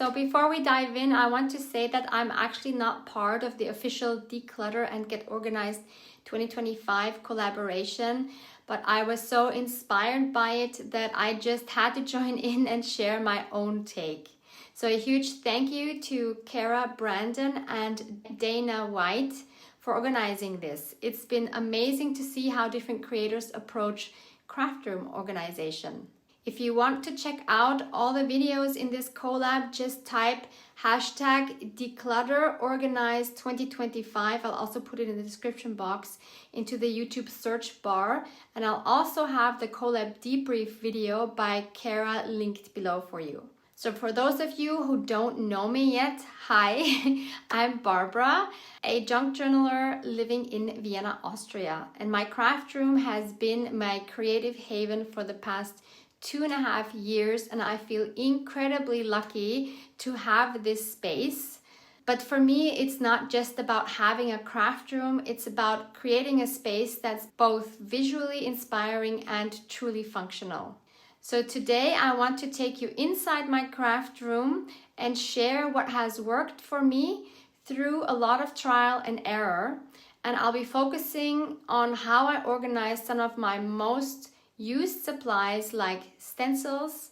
So before we dive in, I want to say that I'm actually not part of the official Declutter and Get Organized 2025 collaboration, but I was so inspired by it that I just had to join in and share my own take. So a huge thank you to Cara, Brandon, and Dana White for organizing this. It's been amazing to see how different creators approach craft room organization. If you want to check out all the videos in this collab, just type hashtag Declutter Organized 2025. I'll also put it in the description box into the YouTube search bar. And I'll also have the Collab Debrief video by Cara linked below for you. So for those of you who don't know me yet, hi, I'm Barbara, a junk journaler living in Vienna, Austria. And my craft room has been my creative haven for the past 2.5 years, and I feel incredibly lucky to have this space. But for me, it's not just about having a craft room, it's about creating a space that's both visually inspiring and truly functional. So today I want to take you inside my craft room and share what has worked for me through a lot of trial and error. And I'll be focusing on how I organize some of my most used supplies like stencils,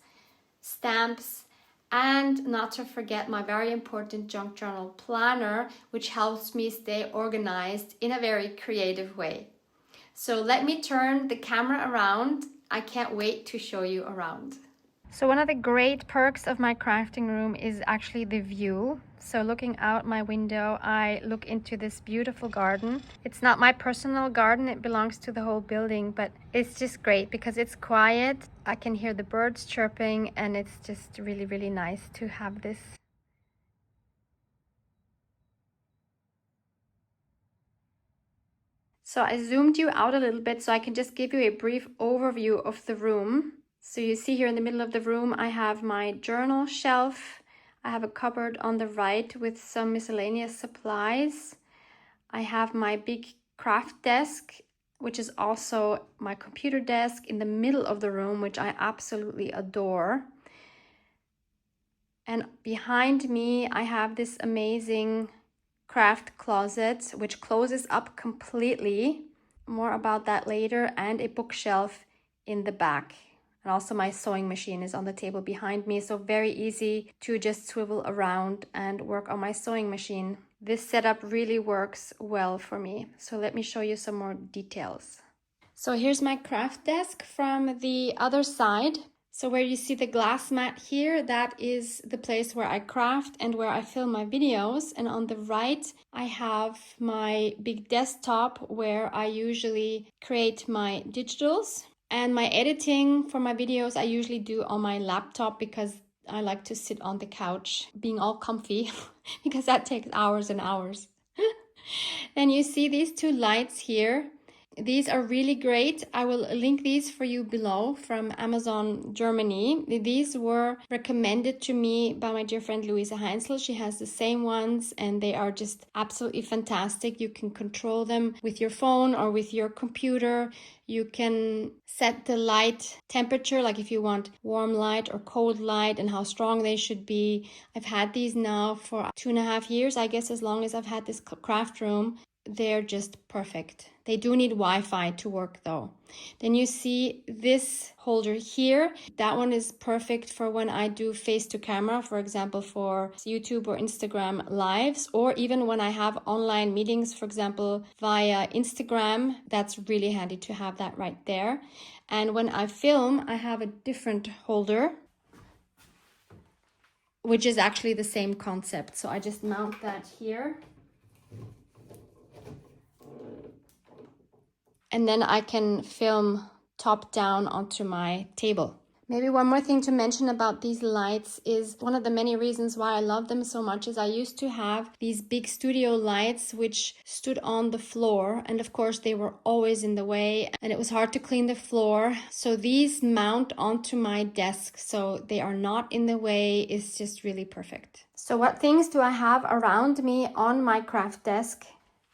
stamps, and not to forget my very important junk journal planner, which helps me stay organized in a very creative way. So let me turn the camera around. I can't wait to show you around. So one of the great perks of my crafting room is actually the view. So looking out my window, I look into this beautiful garden. It's not my personal garden, it belongs to the whole building, but it's just great because it's quiet. I can hear the birds chirping and it's just really, really nice to have this. So I zoomed you out a little bit so I can just give you a brief overview of the room. So you see here in the middle of the room, I have my journal shelf. I have a cupboard on the right with some miscellaneous supplies. I have my big craft desk, which is also my computer desk in the middle of the room, which I absolutely adore. And behind me, I have this amazing craft closet, which closes up completely. More about that later, and a bookshelf in the back. And also my sewing machine is on the table behind me, so very easy to just swivel around and work on my sewing machine. This setup really works well for me. So let me show you some more details. So here's my craft desk from the other side. So where you see the glass mat here, that is the place where I craft and where I film my videos. And on the right, I have my big desktop where I usually create my digitals. And my editing for my videos, I usually do on my laptop because I like to sit on the couch being all comfy because that takes hours and hours. And you see these two lights here. These are really great. I will link these for you below from Amazon Germany. These were recommended to me by my dear friend Louisa Heinzel. She has the same ones and they are just absolutely fantastic. You can control them with your phone or with your computer. You can set the light temperature, like if you want warm light or cold light and how strong they should be. I've had these now for 2.5 years, I guess, as long as I've had this craft room. They're just perfect. They do need Wi-Fi to work though. Then you see this holder here. That one is perfect for when I do face to camera, for example, for YouTube or Instagram lives, or even when I have online meetings, for example, via Instagram. That's really handy to have that right there. And when I film, I have a different holder, which is actually the same concept. So I just mount that here. And then I can film top down onto my table. Maybe one more thing to mention about these lights is one of the many reasons why I love them so much is I used to have these big studio lights which stood on the floor, and of course they were always in the way and it was hard to clean the floor. So these mount onto my desk so they are not in the way. It's just really perfect. So what things do I have around me on my craft desk?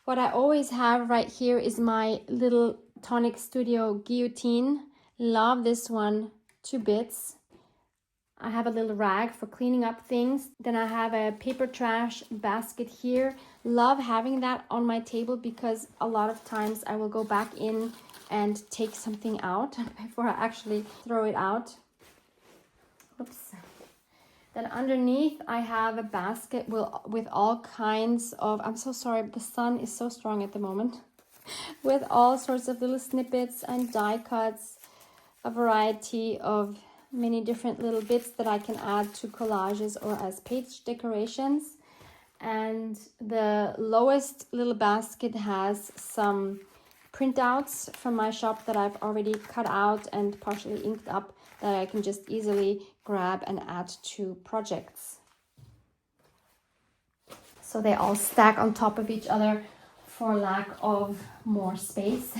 What I always have right here is my little Tonic Studio guillotine. Love this one to bits. I have a little rag for cleaning up things. Then I have a paper trash basket here. Love having that on my table because a lot of times I will go back in and take something out before I actually throw it out. Oops. Then underneath I have a basket with all kinds of, I'm so sorry, the sun is so strong at the moment, with all sorts of little snippets and die cuts, a variety of many different little bits that I can add to collages or as page decorations. And the lowest little basket has some printouts from my shop that I've already cut out and partially inked up that I can just easily grab and add to projects. So they all stack on top of each other for lack of more space.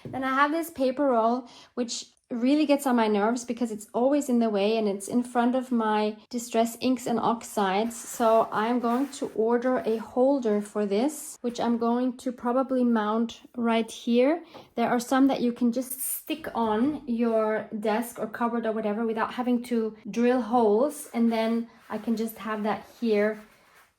Then I have this paper roll, which really gets on my nerves because it's always in the way and it's in front of my distress inks and oxides. So I'm going to order a holder for this, which I'm going to probably mount right here. There are some that you can just stick on your desk or cupboard or whatever without having to drill holes, and then I can just have that here.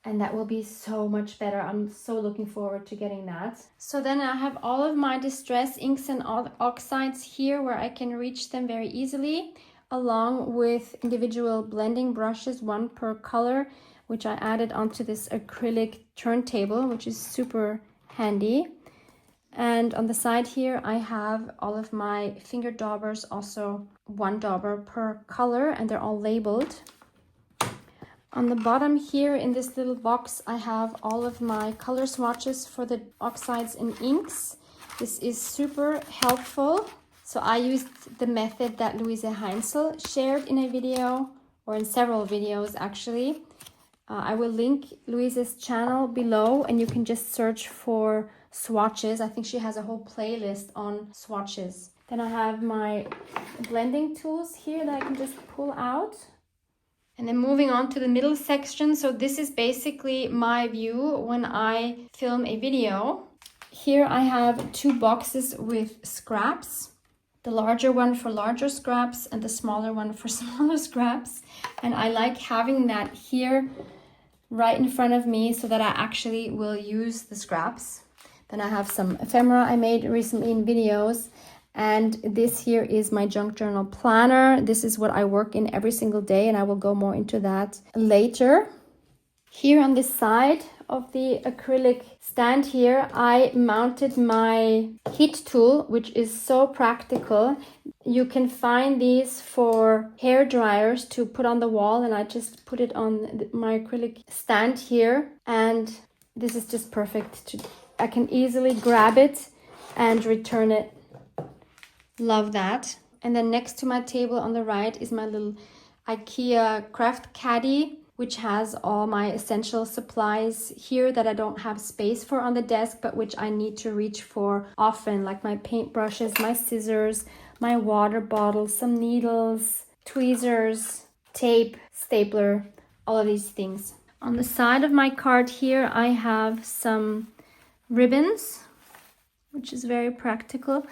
And that will be so much better. I'm so looking forward to getting that. So then I have all of my distress inks and oxides here where I can reach them very easily, along with individual blending brushes, one per color, which I added onto this acrylic turntable, which is super handy. And on the side here, I have all of my finger daubers, also one dauber per color, and they're all labeled. On the bottom here in this little box, I have all of my color swatches for the oxides and inks. This is super helpful. So I used the method that Louise Heinzel shared in a video, or in several videos actually. I will link Louise's channel below and you can just search for swatches. I think she has a whole playlist on swatches. Then I have my blending tools here that I can just pull out. And then moving on to the middle section. So this is basically my view when I film a video. Here I have two boxes with scraps. The larger one for larger scraps and the smaller one for smaller scraps. And I like having that here right in front of me so that I actually will use the scraps. Then I have some ephemera I made recently in videos. And this here is my junk journal planner. This is what I work in every single day, and I will go more into that later. Here on this side of the acrylic stand here, I mounted my heat tool, which is so practical. You can find these for hair dryers to put on the wall, and I just put it on my acrylic stand here. And this is just perfect. I can easily grab it and return it. Love that. And then next to my table on the right is my little IKEA craft caddy, which has all my essential supplies here that I don't have space for on the desk, but which I need to reach for often, like my paintbrushes, my scissors, my water bottle, some needles, tweezers, tape, stapler, all of these things. On the side of my cart here, I have some ribbons, which is very practical.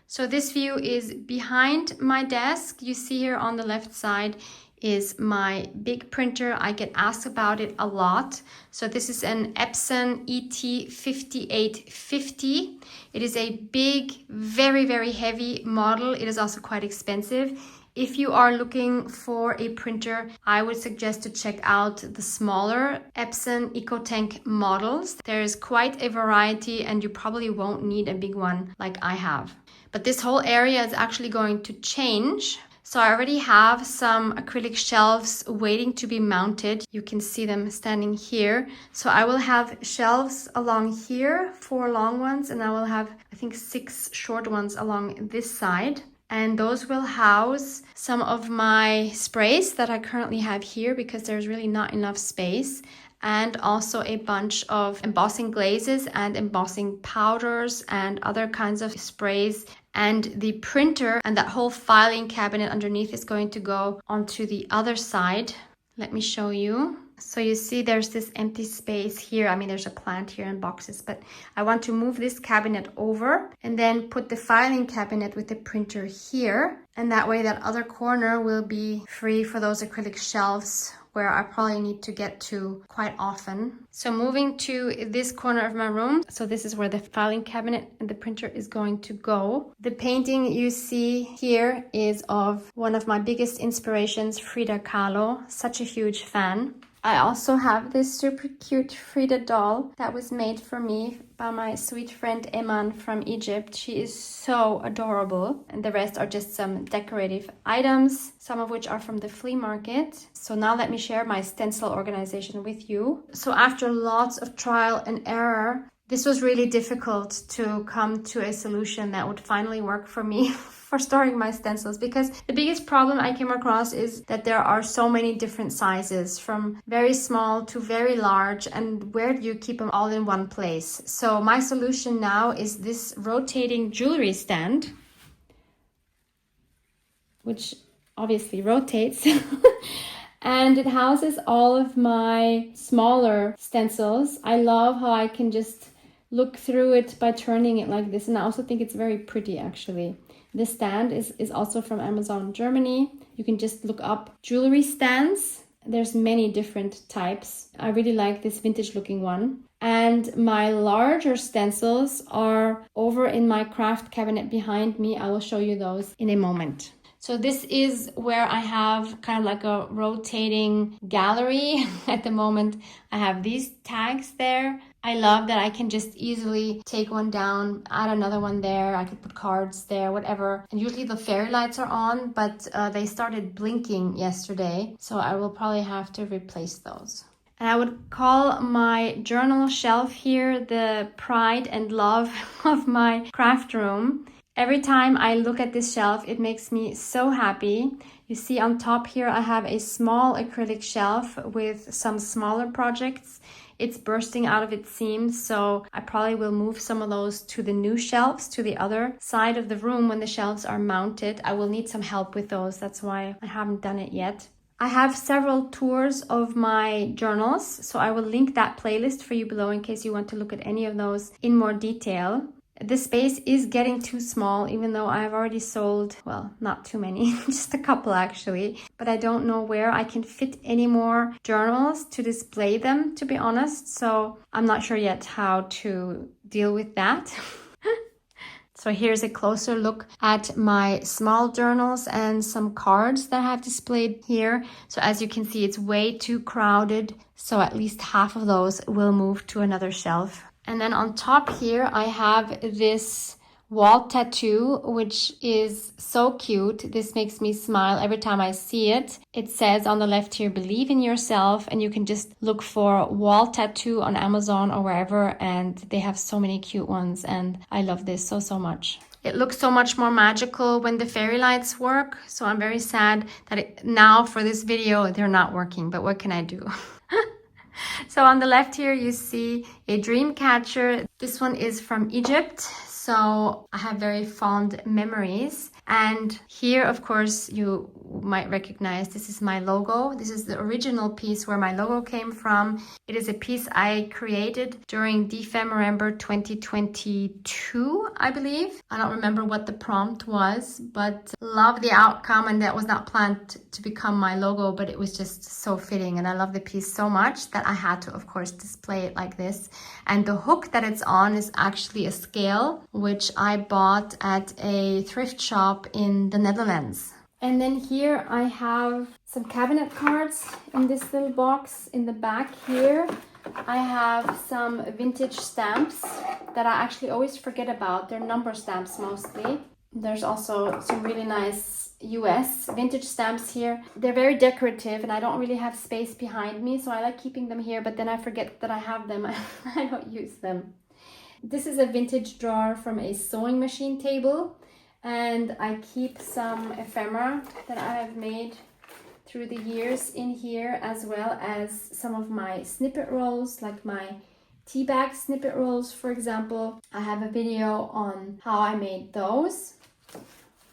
So this view is behind my desk. You see here on the left side is my big printer. I get asked about it a lot. So this is an Epson ET5850. It is a big, very, very heavy model. It is also quite expensive. If you are looking for a printer, I would suggest to check out the smaller Epson EcoTank models. There is quite a variety and you probably won't need a big one like I have. But this whole area is actually going to change. So I already have some acrylic shelves waiting to be mounted. You can see them standing here. So I will have shelves along here, 4 long ones, and I will have, I think, 6 short ones along this side. And those will house some of my sprays that I currently have here because there's really not enough space. And also a bunch of embossing glazes and embossing powders and other kinds of sprays. And the printer and that whole filing cabinet underneath is going to go onto the other side. Let me show you. So you see there's this empty space here. I mean, there's a plant here and boxes, but I want to move this cabinet over and then put the filing cabinet with the printer here. And that way that other corner will be free for those acrylic shelves where I probably need to get to quite often. So moving to this corner of my room. So this is where the filing cabinet and the printer is going to go. The painting you see here is of one of my biggest inspirations, Frida Kahlo. Such a huge fan. I also have this super cute Frida doll that was made for me by my sweet friend Eman from Egypt. She is so adorable. And the rest are just some decorative items, some of which are from the flea market. So now let me share my stencil organization with you. So after lots of trial and error, this was really difficult to come to a solution that would finally work for me for storing my stencils, because the biggest problem I came across is that there are so many different sizes, from very small to very large, and where do you keep them all in one place? So my solution now is this rotating jewelry stand, which obviously rotates. And it houses all of my smaller stencils. I love how I can just look through it by turning it like this, and I also think it's very pretty actually. This stand is also from Amazon Germany. You can just look up jewelry stands. There's many different types. I really like this vintage looking one. And my larger stencils are over in my craft cabinet behind me. I will show you those in a moment. So this is where I have kind of like a rotating gallery. At the moment, I have these tags there. I love that I can just easily take one down, add another one there. I could put cards there, whatever. And usually the fairy lights are on, but they started blinking yesterday. So I will probably have to replace those. And I would call my journal shelf here the pride and love of my craft room. Every time I look at this shelf, it makes me so happy. You see on top here, I have a small acrylic shelf with some smaller projects. It's bursting out of its seams, so I probably will move some of those to the new shelves, to the other side of the room when the shelves are mounted. I will need some help with those. That's why I haven't done it yet. I have several tours of my journals, so I will link that playlist for you below in case you want to look at any of those in more detail. This space is getting too small, even though I have already sold, well, not too many, just a couple actually. But I don't know where I can fit any more journals to display them, to be honest. So I'm not sure yet how to deal with that. So here's a closer look at my small journals and some cards that I have displayed here. So as you can see, it's way too crowded. So at least half of those will move to another shelf. And then on top here, I have this wall tattoo, which is so cute. This makes me smile every time I see it. It says on the left here, believe in yourself. And you can just look for wall tattoo on Amazon or wherever. And they have so many cute ones. And I love this so much. It looks so much more magical when the fairy lights work. So I'm very sad that now for this video, they're not working. But what can I do? So on the left here, you see a dream catcher. This one is from Egypt. So I have very fond memories. And here, of course, you might recognize this is my logo. This is the original piece where my logo came from. It is a piece I created during December 2022, I believe. I don't remember what the prompt was, but love the outcome. And that was not planned to become my logo, but it was just so fitting. And I love the piece so much that I had to, of course, display it like this. And the hook that it's on is actually a scale, which I bought at a thrift shop in the Netherlands. And then here I have some cabinet cards in this little box. In the back here I have some vintage stamps that I actually always forget about. They're number stamps mostly. There's also some really nice US vintage stamps here. They're very decorative and I don't really have space behind me, so I like keeping them here, but then I forget that I have them. I don't use them. This is a vintage drawer from a sewing machine table. And I keep some ephemera that I have made through the years in here, as well as some of my snippet rolls, like my tea bag snippet rolls, for example. I have a video on how I made those.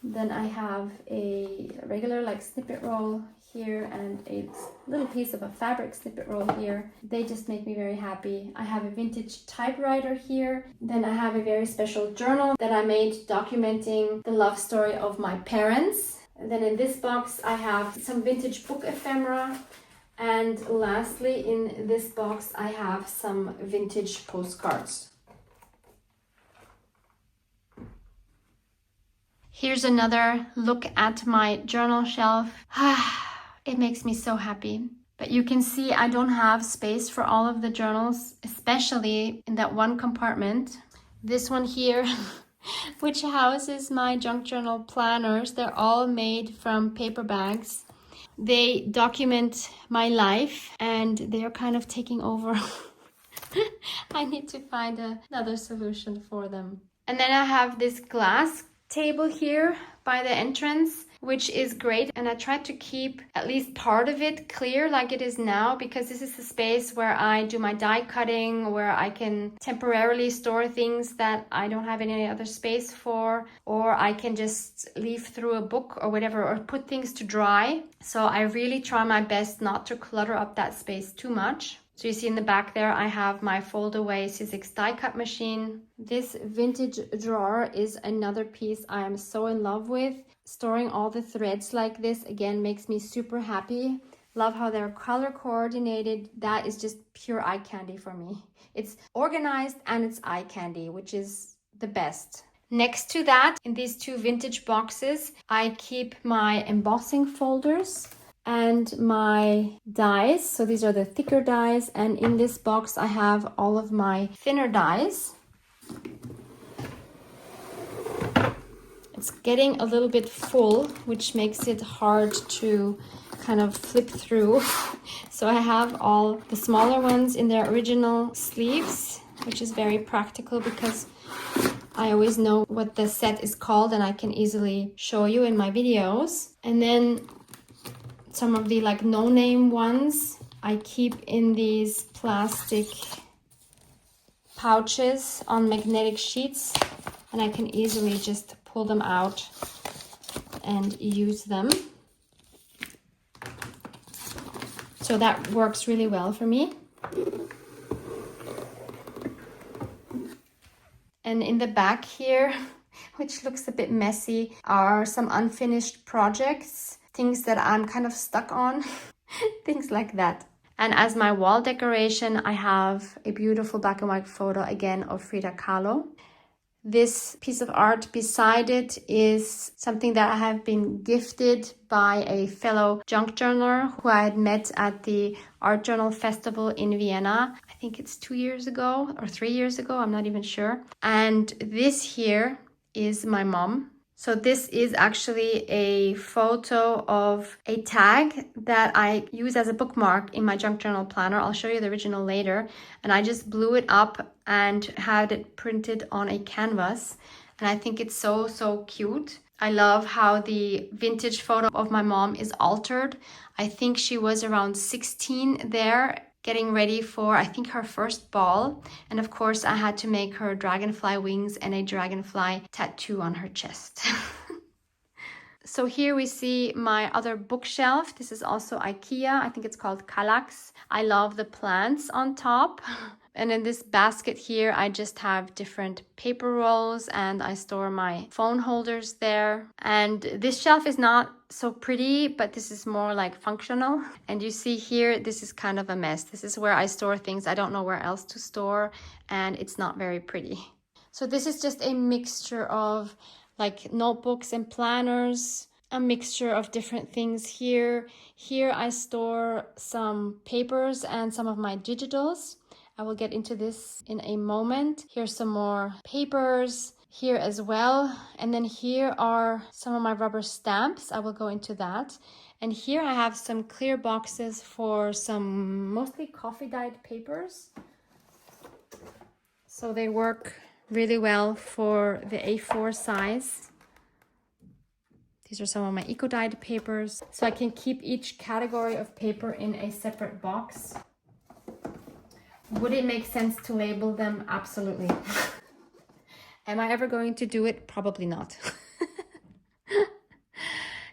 Then I have a regular like snippet roll here and a little piece of a fabric snippet roll here. They just make me very happy. I have a vintage typewriter here. Then I have a very special journal that I made documenting the love story of my parents. And then in this box I have some vintage book ephemera. And lastly, in this box I have some vintage postcards. Here's another look at my journal shelf. It makes me so happy. But you can see I don't have space for all of the journals, especially in that one compartment. This one here, which houses my junk journal planners. They're all made from paper bags. They document my life and they're kind of taking over. I need to find another solution for them. And then I have this glass table here by the entrance, which is great, and I tried to keep at least part of it clear like it is now, because this is the space where I do my die cutting, where I can temporarily store things that I don't have any other space for, or I can just leaf through a book or whatever, or put things to dry. So I really try my best not to clutter up that space too much. So you see in the back there, I have my fold away Sizzix die cut machine. This vintage drawer is another piece I am so in love with. Storing all the threads like this, again, makes me super happy. Love how they're color coordinated. That is just pure eye candy for me. It's organized and it's eye candy, which is the best. Next to that, in these two vintage boxes, I keep my embossing folders and my dies. So these are the thicker dies, and in this box I have all of my thinner dies. It's getting a little bit full, which makes it hard to kind of flip through. So I have all the smaller ones in their original sleeves, which is very practical because I always know what the set is called and I can easily show you in my videos. And then some of the like no-name ones I keep in these plastic pouches on magnetic sheets, and I can easily just pull them out and use them. So that works really well for me. And in the back here, which looks a bit messy, are some unfinished projects, things that I'm kind of stuck on, things like that. And as my wall decoration, I have a beautiful black and white photo again of Frida Kahlo. This piece of art beside it is something that I have been gifted by a fellow junk journaler who I had met at the Art Journal Festival in Vienna. I think it's 2 years ago or 3 years ago, I'm not even sure. And this here is my mom. So this is actually a photo of a tag that I use as a bookmark in my junk journal planner. I'll show you the original later. And I just blew it up and had it printed on a canvas. And I think it's so, so cute. I love how the vintage photo of my mom is altered. I think she was around 16 there, getting ready for, I think, her first ball. And of course, I had to make her dragonfly wings and a dragonfly tattoo on her chest. So here we see my other bookshelf. This is also IKEA. I think it's called Kallax. I love the plants on top. And in this basket here, I just have different paper rolls and I store my phone holders there. And this shelf is not so pretty, but this is more like functional. And you see here, this is kind of a mess. This is where I store things I don't know where else to store, and it's not very pretty. So this is just a mixture of like notebooks and planners, a mixture of different things here. Here I store some papers and some of my digitals. I will get into this in a moment. Here's some more papers here as well. And then here are some of my rubber stamps. I will go into that. And here I have some clear boxes for some mostly coffee dyed papers. So they work really well for the A4 size. These are some of my eco-dyed papers. So I can keep each category of paper in a separate box. Would it make sense to label them? Absolutely. Am I ever going to do it? Probably not.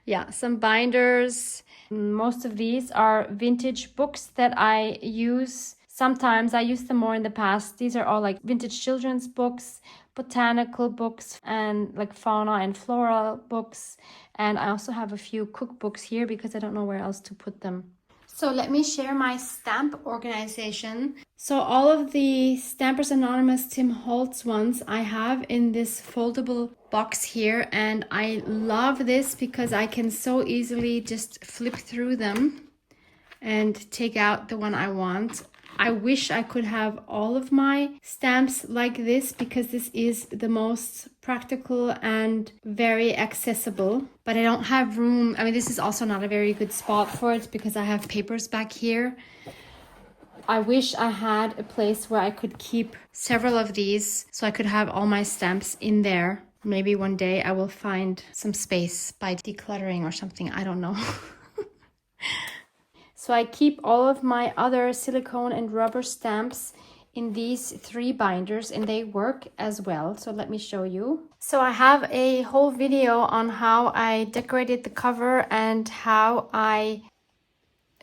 Yeah, some binders Most of these are vintage books that I use. Sometimes I used them more in the past. These are all like vintage children's books, botanical books, and like fauna and flora books. And I also have a few cookbooks here because I don't know where else to put them. So let me share my stamp organization. So all of the Stampers Anonymous Tim Holtz ones I have in this foldable box here, and I love this because I can so easily just flip through them and take out the one I want. I wish I could have all of my stamps like this because this is the most practical and very accessible, but I don't have room. I mean, this is also not a very good spot for it because I have papers back here. I wish I had a place where I could keep several of these so I could have all my stamps in there. Maybe one day I will find some space by decluttering or something. I don't know. So I keep all of my other silicone and rubber stamps in these 3 binders, and they work as well. So let me show you. So I have a whole video on how I decorated the cover and how I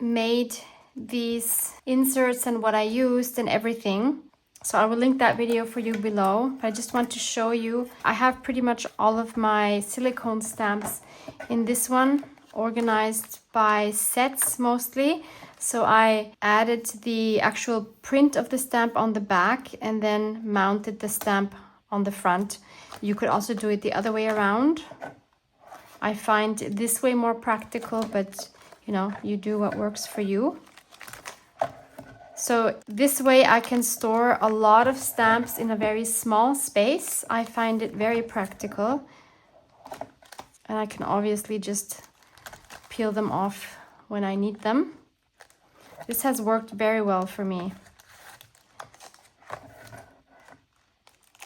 made these inserts and what I used and everything. So I will link that video for you below. But I just want to show you, I have pretty much all of my silicone stamps in this one, organized by sets mostly. So I added the actual print of the stamp on the back and then mounted the stamp on the front. You could also do it the other way around. I find this way more practical, but you know, you do what works for you. So this way I can store a lot of stamps in a very small space. I find it very practical. And I can obviously just peel them off when I need them. This has worked very well for me.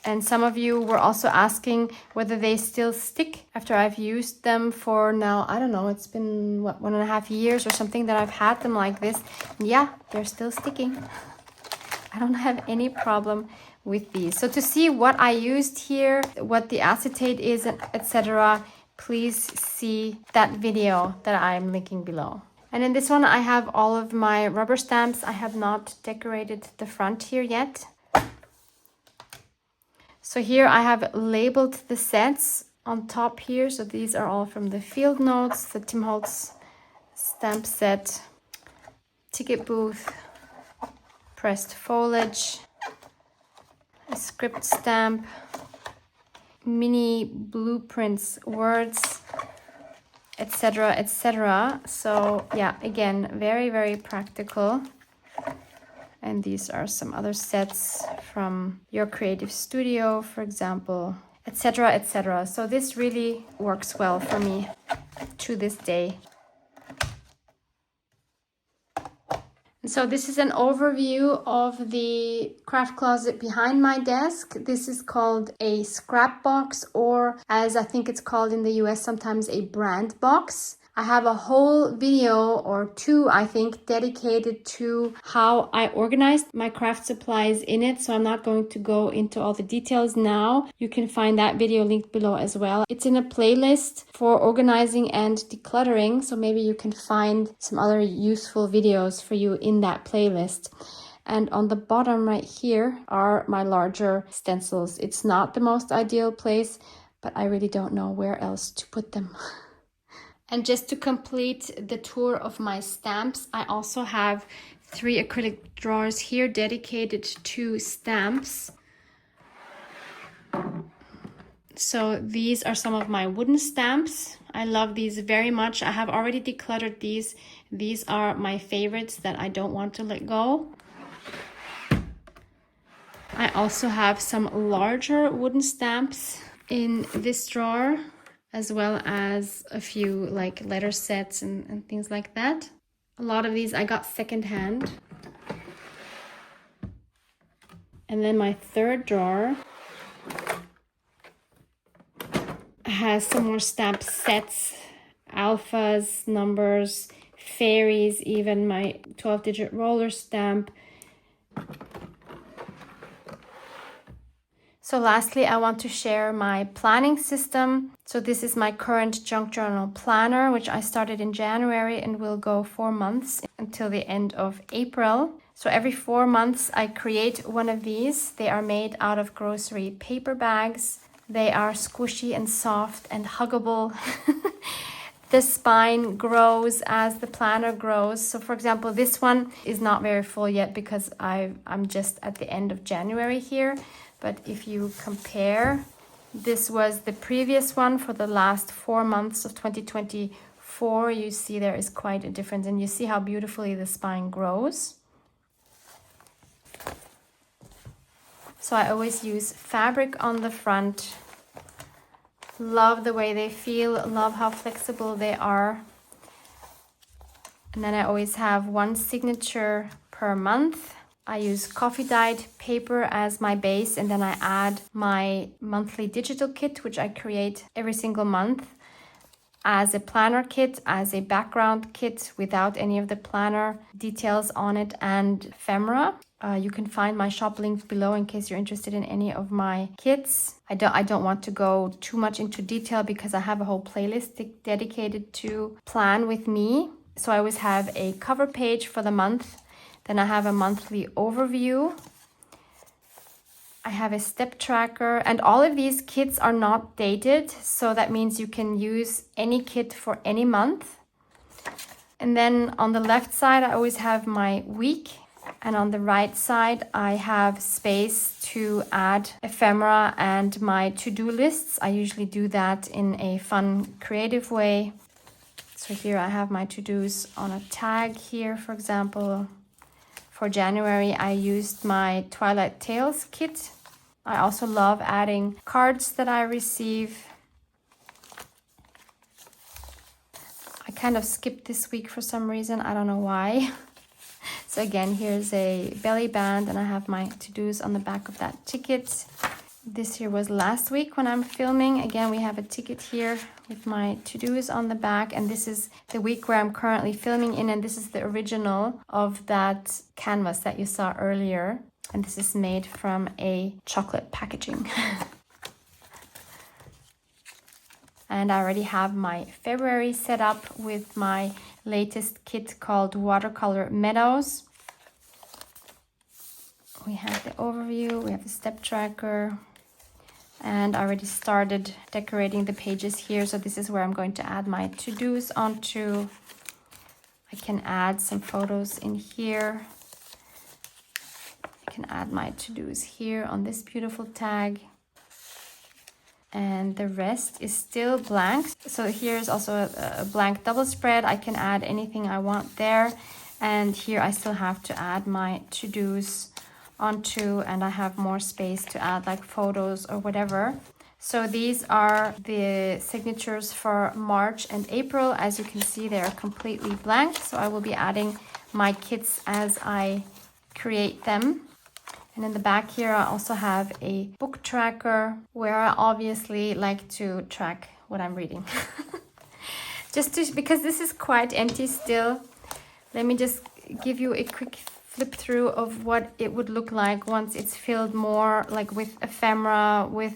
And some of you were also asking whether they still stick after I've used them for now, I don't know, it's been what, 1.5 years or something that I've had them like this. And yeah, they're still sticking. I don't have any problem with these. So to see what I used here, what the acetate is, etc., please see that video that I'm linking below. And in this one, I have all of my rubber stamps. I have not decorated the front here yet. So here I have labeled the sets on top here. So these are all from the Field Notes, the Tim Holtz stamp set, ticket booth, pressed foliage, a script stamp, mini blueprints, words, etc., etc. So yeah, again, very, very practical. And these are some other sets from your creative studio, for example, etc., etc. So this really works well for me to this day. So this is an overview of the craft closet behind my desk. This is called a scrap box, or as I think it's called in the US sometimes, a brand box. I have a whole video or 2, I think, dedicated to how I organized my craft supplies in it. So I'm not going to go into all the details now. You can find that video linked below as well. It's in a playlist for organizing and decluttering. So maybe you can find some other useful videos for you in that playlist. And on the bottom right here are my larger stencils. It's not the most ideal place, but I really don't know where else to put them. And just to complete the tour of my stamps, I also have 3 acrylic drawers here dedicated to stamps. So these are some of my wooden stamps. I love these very much. I have already decluttered these. These are my favorites that I don't want to let go. I also have some larger wooden stamps in this drawer, as well as a few like letter sets and things like that. A lot of these I got secondhand. And then my third drawer has some more stamp sets, alphas, numbers, fairies, even my 12-digit roller stamp. So lastly, I want to share my planning system. So this is my current junk journal planner, which I started in January and will go 4 months until the end of April. So every 4 months I create one of these. They are made out of grocery paper bags. They are squishy and soft and huggable. The spine grows as the planner grows. So for example, this one is not very full yet because I'm just at the end of January here. But if you compare, this was the previous one for the last 4 months of 2024. You see there is quite a difference, and you see how beautifully the spine grows. So I always use fabric on the front. Love the way they feel, love how flexible they are. And then I always have one signature per month. I use coffee dyed paper as my base, and then I add my monthly digital kit, which I create every single month as a planner kit, as a background kit without any of the planner details on it, and ephemera. You can find my shop link below in case you're interested in any of my kits. I don't want to go too much into detail because I have a whole playlist dedicated to plan with me. So I always have a cover page for the month. Then I have a monthly overview. I have a step tracker, and all of these kits are not dated. So that means you can use any kit for any month. And then on the left side, I always have my week. And on the right side, I have space to add ephemera and my to-do lists. I usually do that in a fun, creative way. So here I have my to-dos on a tag here, for example. For January, I used my Twilight Tales kit. I also love adding cards that I receive. I kind of skipped this week for some reason. I don't know why. So again, here's a belly band, and I have my to-dos on the back of that ticket. This here was last week when I'm filming. Again, we have a ticket here with my to-dos on the back, and this is the week where I'm currently filming in, and this is the original of that canvas that you saw earlier. And this is made from a chocolate packaging. And I already have my February set up with my latest kit called Watercolor Meadows. We have the overview, we have the step tracker, and I already started decorating the pages here. So this is where I'm going to add my to-dos onto. I can add some photos in here. I can add my to-dos here on this beautiful tag. And the rest is still blank. So here's also a blank double spread. I can add anything I want there. And here I still have to add my to-dos onto, and I have more space to add like photos or whatever. So these are the signatures for March and April. As you can see, they are completely blank. So I will be adding my kits as I create them. And in the back here, I also have a book tracker where I obviously like to track what I'm reading. Because this is quite empty still. Let me just give you a quick flip through of what it would look like once it's filled more, like with ephemera, with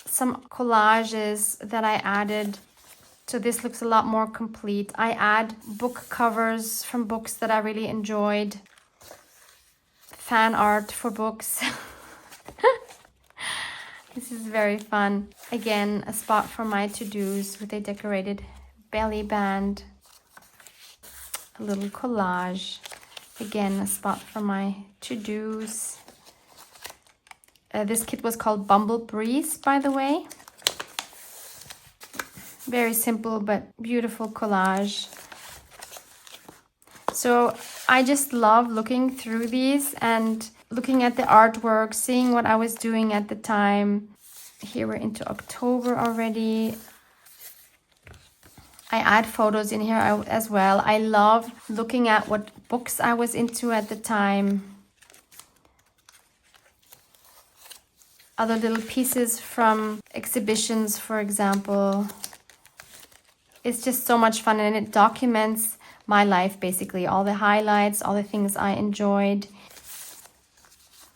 some collages that I added. So this looks a lot more complete. I add book covers from books that I really enjoyed. Fan art for books. This is very fun. Again, a spot for my to-dos with a decorated belly band. A little collage. Again, a spot for my to-dos. This kit was called Bumble Breeze, by the way. Very simple but beautiful collage. So I just love looking through these and looking at the artwork, seeing what I was doing at the time. Here we're into October already. I add photos in here as well. I love looking at what books I was into at the time. Other little pieces from exhibitions, for example. It's just so much fun, and it documents my life, basically. All the highlights, all the things I enjoyed.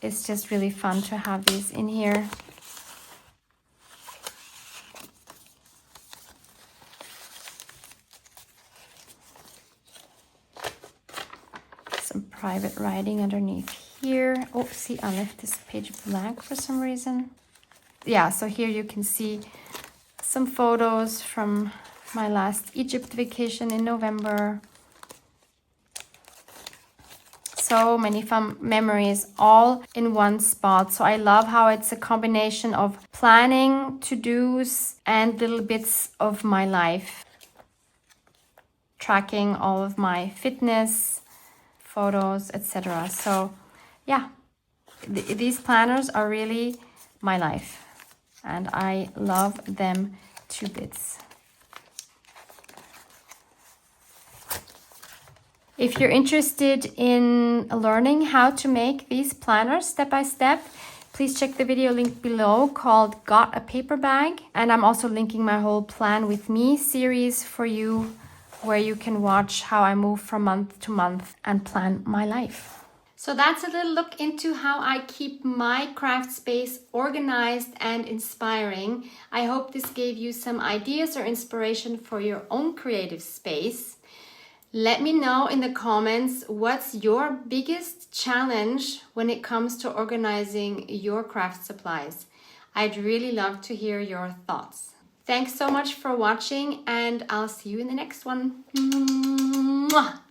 It's just really fun to have these in here. private writing underneath here. Oh, see, I left this page blank for some reason. Yeah, so here you can see some photos from my last Egypt vacation in November. So many fun memories all in one spot. So I love how it's a combination of planning, to-dos, and little bits of my life. Tracking all of my fitness, photos, etc. So yeah, these planners are really my life. And I love them to bits. If you're interested in learning how to make these planners step by step, please check the video link below called Got a Paper Bag. And I'm also linking my whole Plan With Me series for you, where you can watch how I move from month to month and plan my life. So that's a little look into how I keep my craft space organized and inspiring. I hope this gave you some ideas or inspiration for your own creative space. Let me know in the comments what's your biggest challenge when it comes to organizing your craft supplies. I'd really love to hear your thoughts. Thanks so much for watching, and I'll see you in the next one. Mwah!